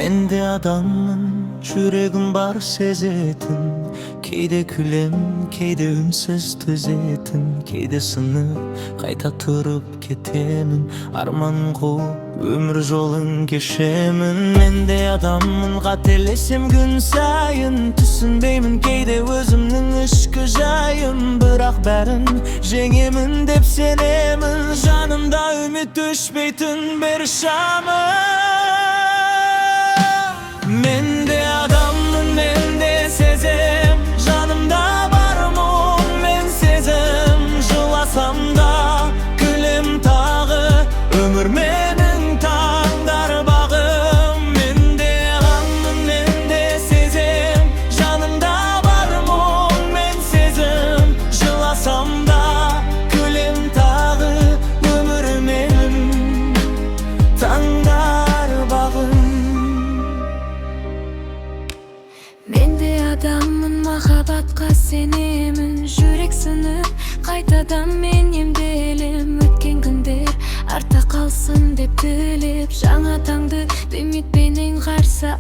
Mende adamın жүрегім бар сезетін, кейде күлем, кейде үнсіз түзетін, кейде сынып, қайта тұрып кетемін, арман қуып өмір жолын кешемін. Менде адаммын, қателесем күн сайын, түсінбеймін кейде өзімнің ішкі жайым, бірақ бәрін жеңемін деп сенемін, жанымда үміт өшпейтін бір шамым. Менде адаммын, менде сезем, жанымда бар мұң, мен сезім. Жыласам да күлем тағы, өмір менің таңдар бағым. Менде адаммын, менде сезем, жанымда бар мұң, мен сезім. Жыласам да күлем тағы, өмір менің таңдар бағым. Менде адаммын, махаббатқа сенемін, жүрек сынып, қайтадан мен емделем. Өткен күндер артта қалсын деп тілеп, жаңа таңды үмітпенен қарсы